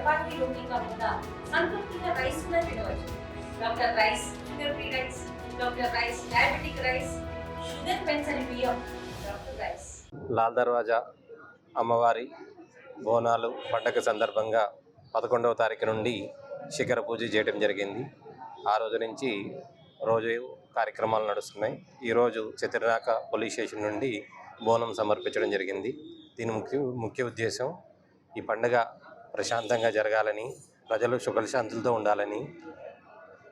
చపాతీ రోటీ కాకుండా సంతృప్తిగా రైస్ కూడా తినవచ్చు. Doctor rice, sugar free rice, doctor rice, diabetic rice, sugar పెంచని బియ్యం, డాక్టర్ రైస్. లాల్ దర్వాజా అమ్మవారి బోనాలు పండగ సందర్భంగా 11వ తారీఖు నుండి శిఖర పూజ చేయడం జరిగింది. ఆ రోజు నుంచి రోజు కార్యక్రమాలు నడుస్తున్నాయి. ఈరోజు చిత్రనాక పోలీస్ స్టేషన్ నుండి బోనం సమర్పించడం జరిగింది. దీని ముఖ్య ఉద్దేశం ఈ పండుగ ప్రశాంతంగా జరగాలని, ప్రజలు సుఖశాంతులతో ఉండాలని,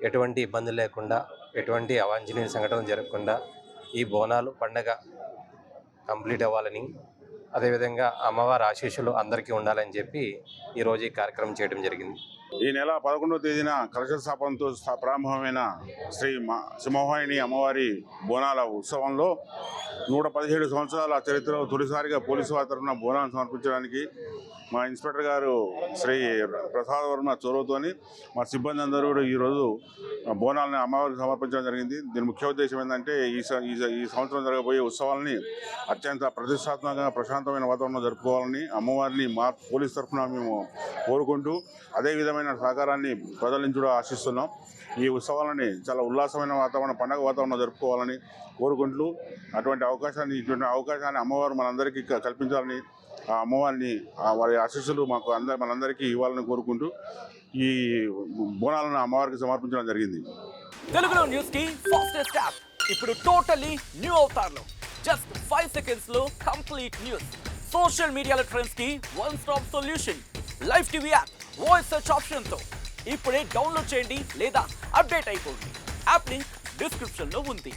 ఎటువంటి ఇబ్బంది లేకుండా, ఎటువంటి అవాంఛనీయ సంఘటనలు జరగకుండా ఈ బోనాలు పండుగ కంప్లీట్ అవ్వాలని, అదేవిధంగా అమ్మవారి ఆశీస్సులు అందరికీ ఉండాలని చెప్పి ఈరోజు ఈ కార్యక్రమం చేయడం జరిగింది. ఈ నెల 11వ తేదీన కలశ స్థాపనతో ప్రారంభమైన శ్రీ సింహవాహిని అమ్మవారి బోనాల ఉత్సవంలో 117 సంవత్సరాల చరిత్రలో తొలిసారిగా పోలీసు వారి తరఫున బోనాలను సమర్పించడానికి మా ఇన్స్పెక్టర్ గారు శ్రీ ప్రసాద్ వర్మ చొరవతోని మా సిబ్బంది అందరూ కూడా ఈరోజు బోనాలను అమ్మవారికి సమర్పించడం జరిగింది. దీని ముఖ్య ఉద్దేశం ఏంటంటే ఈ సంవత్సరం జరగబోయే ఉత్సవాలని అత్యంత ప్రతిష్టాత్మకంగా ప్రశాంతమైన వాతావరణంలో జరుపుకోవాలని అమ్మవారిని మా పోలీస్ తరఫున మేము కోరుకుంటూ అదే విధమైన సహకారాన్ని ప్రజల నుంచి కూడా ఆశిస్తున్నాం. ఈ ఉత్సవాలని చాలా ఉల్లాసమైన వాతావరణం, పండగ వాతావరణం జరుపుకోవాలని కోరుకుంటూ ఇటువంటి అవకాశాన్ని అమ్మవారు మనందరికీ కల్పించాలని, ఆ అమ్మవారిని వారి ఆశీస్సులు మనందరికీ ఇవ్వాలని కోరుకుంటూ ఈ బోనాలను అమ్మవారికి సమర్పించడం జరిగింది. తెలుగులో న్యూస్ కి ఫాస్టెస్ట్ యాప్ ఇప్పుడు టోటల్లీ న్యూ అవతార్లో జస్ట్ 5 seconds లో కంప్లీట్ న్యూస్. సోషల్ మీడియాలో ట్రెండ్స్ కి one stop solution. Live TV app voice search option తో ఇప్పుడే డౌన్లోడ్ చేయండి లేదా అప్డేట్ అయిపోండి. యాప్ లింక్ డిస్క్రిప్షన్ లో ఉంది.